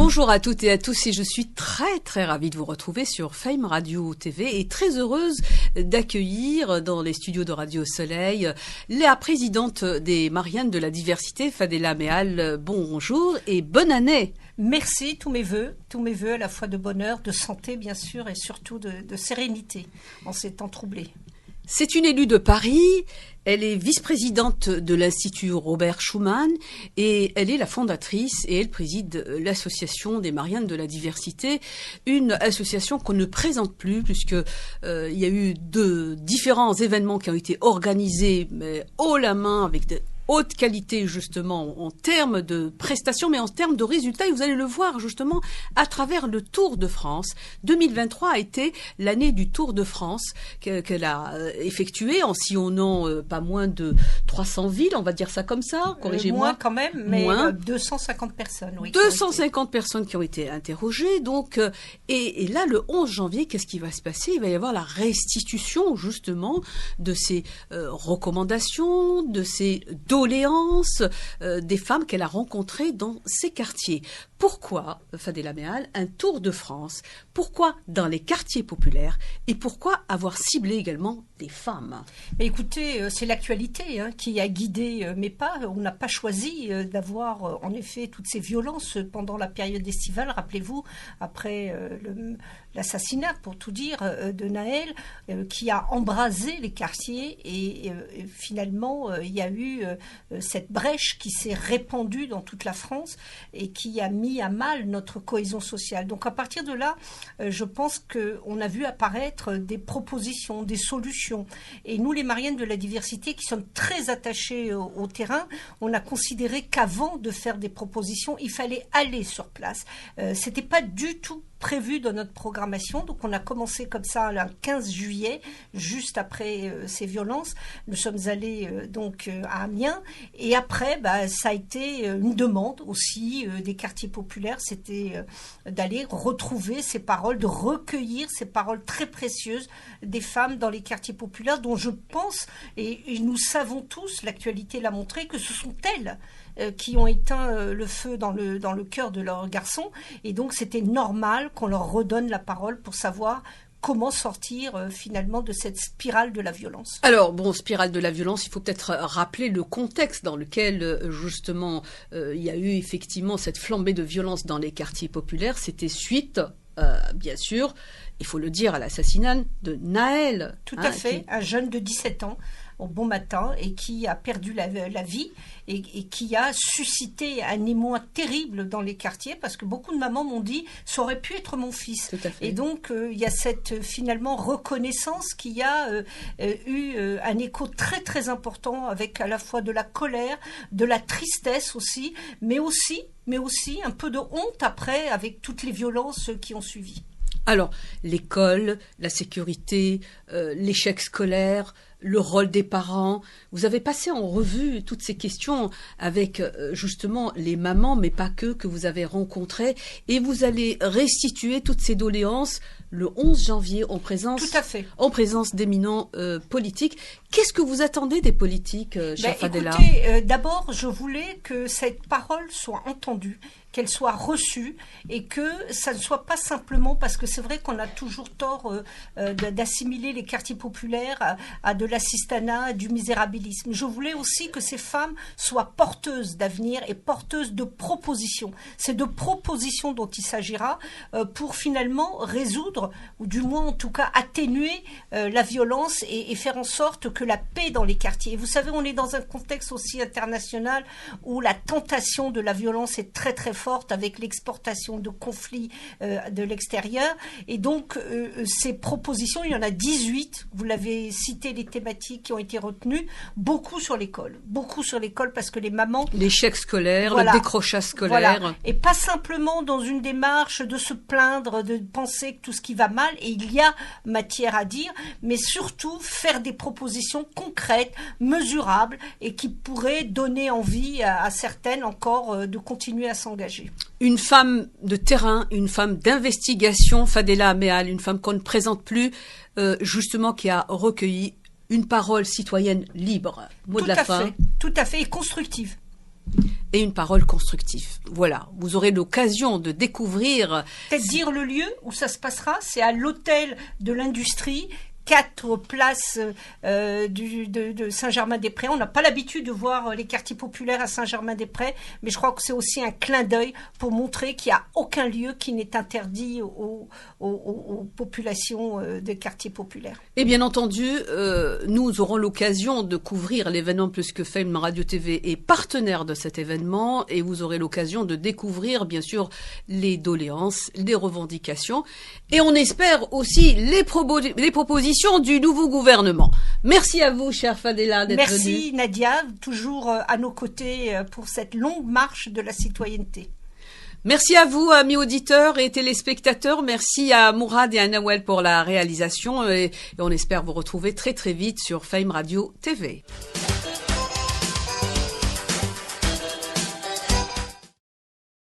Bonjour à toutes et à tous et je suis très ravie de vous retrouver sur Fame Radio TV et très heureuse d'accueillir dans les studios de Radio Soleil la présidente des Mariannes de la Diversité, Fadela Mehal. Bonjour et bonne année. Merci, tous mes vœux à la fois de bonheur, de santé bien sûr et surtout de sérénité en ces temps troublés. C'est une élue de Paris, elle est vice-présidente de l'Institut Robert Schuman et elle est la fondatrice et elle préside l'association des Mariannes de la Diversité, une association qu'on ne présente plus puisque il y a eu différents événements qui ont été organisés mais haut la main avec de haute qualité justement en termes de prestations mais en termes de résultats et vous allez le voir justement à travers le Tour de France. 2023 a été l'année du Tour de France qu'elle a effectué en sillonnant pas moins de 300 villes, on va dire ça comme ça, corrigez-moi. Moins quand même, mais moins. 250 personnes. Oui, 250 personnes qui ont été interrogées donc et là le 11 janvier, qu'est-ce qui va se passer? Il va y avoir la restitution justement de ces recommandations, de ces doléances des femmes qu'elle a rencontrées dans ces quartiers. Pourquoi, Fadela Mehal, un tour de France? Pourquoi dans les quartiers populaires? Et pourquoi avoir ciblé également des femmes? Mais écoutez, c'est l'actualité qui a guidé mes pas. On n'a pas choisi d'avoir en effet toutes ces violences pendant la période estivale. Rappelez-vous, après l'assassinat, pour tout dire, de Naël, qui a embrasé les quartiers et finalement il y a eu cette brèche qui s'est répandue dans toute la France et qui a mis à mal notre cohésion sociale. Donc à partir de là, je pense qu'on a vu apparaître des propositions, des solutions. Et nous, les Mariannes de la Diversité, qui sommes très attachés au terrain, on a considéré qu'avant de faire des propositions, il fallait aller sur place. C'était pas du tout prévu dans notre programmation, donc on a commencé comme ça le 15 juillet, juste après ces violences. Nous sommes allés donc à Amiens et après ça a été une demande aussi des quartiers populaires, c'était d'aller retrouver ces paroles, de recueillir ces paroles très précieuses des femmes dans les quartiers populaires dont je pense, et nous savons tous, l'actualité l'a montré, que ce sont elles qui ont éteint le feu dans le cœur de leurs garçons et donc c'était normal qu'on leur redonne la parole pour savoir comment sortir finalement de cette spirale de la violence. Alors, spirale de la violence, il faut peut-être rappeler le contexte dans lequel justement il y a eu effectivement cette flambée de violence dans les quartiers populaires. C'était suite, bien sûr, il faut le dire, à l'assassinat de Naël. Tout à fait, un jeune de 17 ans au bon matin et qui a perdu la vie et qui a suscité un émoi terrible dans les quartiers parce que beaucoup de mamans m'ont dit ça aurait pu être mon fils. Tout à fait. Et donc il y a cette finalement reconnaissance qui a eu un écho très important avec à la fois de la colère, de la tristesse aussi, mais aussi un peu de honte après avec toutes les violences qui ont suivi. Alors, l'école, la sécurité, l'échec scolaire, le rôle des parents. Vous avez passé en revue toutes ces questions avec justement les mamans, mais pas que vous avez rencontrées. Et vous allez restituer toutes ces doléances le 11 janvier en présence, tout à fait, en présence d'éminents politiques. Qu'est-ce que vous attendez des politiques, chère Fadela? Écoutez, d'abord, je voulais que cette parole soit entendue, qu'elle soit reçue et que ça ne soit pas simplement, parce que c'est vrai qu'on a toujours tort d'assimiler les quartiers populaires à de l'assistanat, du misérabilisme. Je voulais aussi que ces femmes soient porteuses d'avenir et porteuses de propositions. C'est de propositions dont il s'agira pour finalement résoudre, ou du moins en tout cas atténuer la violence et faire en sorte que la paix dans les quartiers. Et vous savez, on est dans un contexte aussi international où la tentation de la violence est très forte avec l'exportation de conflits de l'extérieur. Et donc, ces propositions, il y en a 18. Vous l'avez cité, les thématiques qui ont été retenues. Beaucoup sur l'école parce que les mamans... L'échec scolaire, voilà, le décrochage scolaire. Voilà. Et pas simplement dans une démarche de se plaindre, de penser que tout ce qui va mal, et il y a matière à dire, mais surtout faire des propositions concrètes, mesurables, et qui pourraient donner envie à certaines encore de continuer à s'engager. Une femme de terrain, une femme d'investigation, Fadela Mehal, une femme qu'on ne présente plus, justement qui a recueilli une parole citoyenne libre. Mot de la fin. Tout à fait, et constructive. et une parole constructive. Voilà, vous aurez l'occasion de découvrir... Peut-être dire le lieu où ça se passera, c'est à l'hôtel de l'Industrie, 4 places de Saint-Germain-des-Prés. On n'a pas l'habitude de voir les quartiers populaires à Saint-Germain-des-Prés, mais je crois que c'est aussi un clin d'œil pour montrer qu'il n'y a aucun lieu qui n'est interdit aux populations des quartiers populaires. Et bien entendu, nous aurons l'occasion de couvrir l'événement Plus que Fame. Radio TV est partenaire de cet événement et vous aurez l'occasion de découvrir bien sûr les doléances, les revendications et on espère aussi les propositions du nouveau gouvernement. Merci à vous, chère Fadela, d'être venue. Merci Nadia, toujours à nos côtés pour cette longue marche de la citoyenneté. Merci à vous, amis auditeurs et téléspectateurs. Merci à Mourad et à Nawel pour la réalisation et on espère vous retrouver très très vite sur Fame Radio TV.